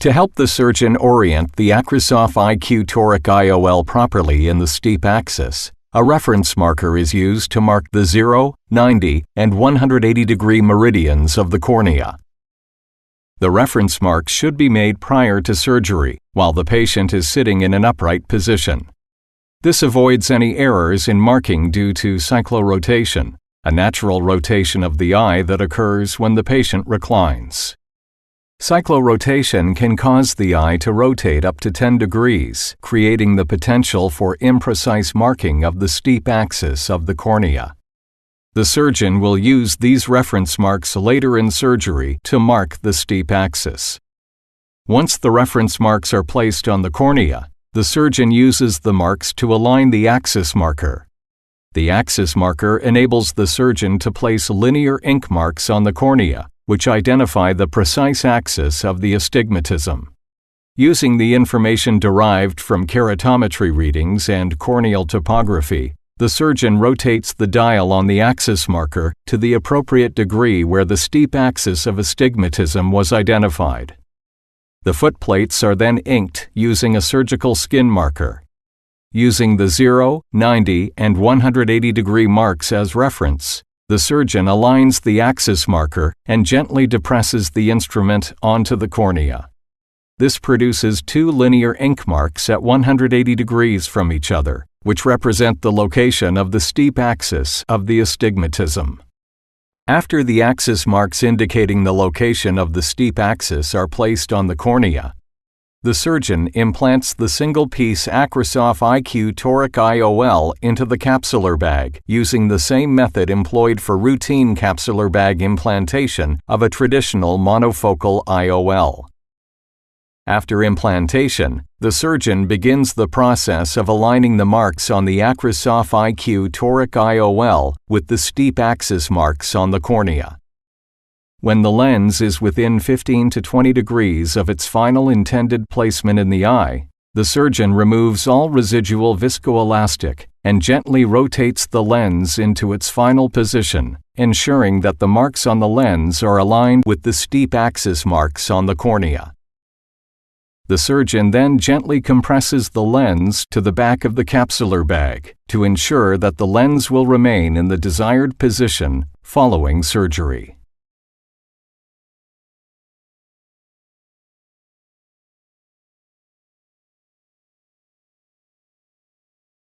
To help the surgeon orient the Acrosoft IQ Toric IOL properly in the steep axis, a reference marker is used to mark the 0, 90, and 180-degree meridians of the cornea. The reference mark should be made prior to surgery, while the patient is sitting in an upright position. This avoids any errors in marking due to cyclorotation, a natural rotation of the eye that occurs when the patient reclines. Cyclorotation can cause the eye to rotate up to 10 degrees, creating the potential for imprecise marking of the steep axis of the cornea. The surgeon will use these reference marks later in surgery to mark the steep axis. Once the reference marks are placed on the cornea, the surgeon uses the marks to align the axis marker. The axis marker enables the surgeon to place linear ink marks on the cornea, which identify the precise axis of the astigmatism. Using the information derived from keratometry readings and corneal topography, the surgeon rotates the dial on the axis marker to the appropriate degree where the steep axis of astigmatism was identified. The footplates are then inked using a surgical skin marker. Using the 0, 90, and 180-degree marks as reference, the surgeon aligns the axis marker and gently depresses the instrument onto the cornea. This produces two linear ink marks at 180 degrees from each other, which represent the location of the steep axis of the astigmatism. After the axis marks indicating the location of the steep axis are placed on the cornea, the surgeon implants the single-piece Acrosoft IQ Toric IOL into the capsular bag using the same method employed for routine capsular bag implantation of a traditional monofocal IOL. After implantation, the surgeon begins the process of aligning the marks on the Acrosoft IQ Toric IOL with the steep axis marks on the cornea. When the lens is within 15 to 20 degrees of its final intended placement in the eye, the surgeon removes all residual viscoelastic and gently rotates the lens into its final position, ensuring that the marks on the lens are aligned with the steep axis marks on the cornea. The surgeon then gently compresses the lens to the back of the capsular bag to ensure that the lens will remain in the desired position following surgery.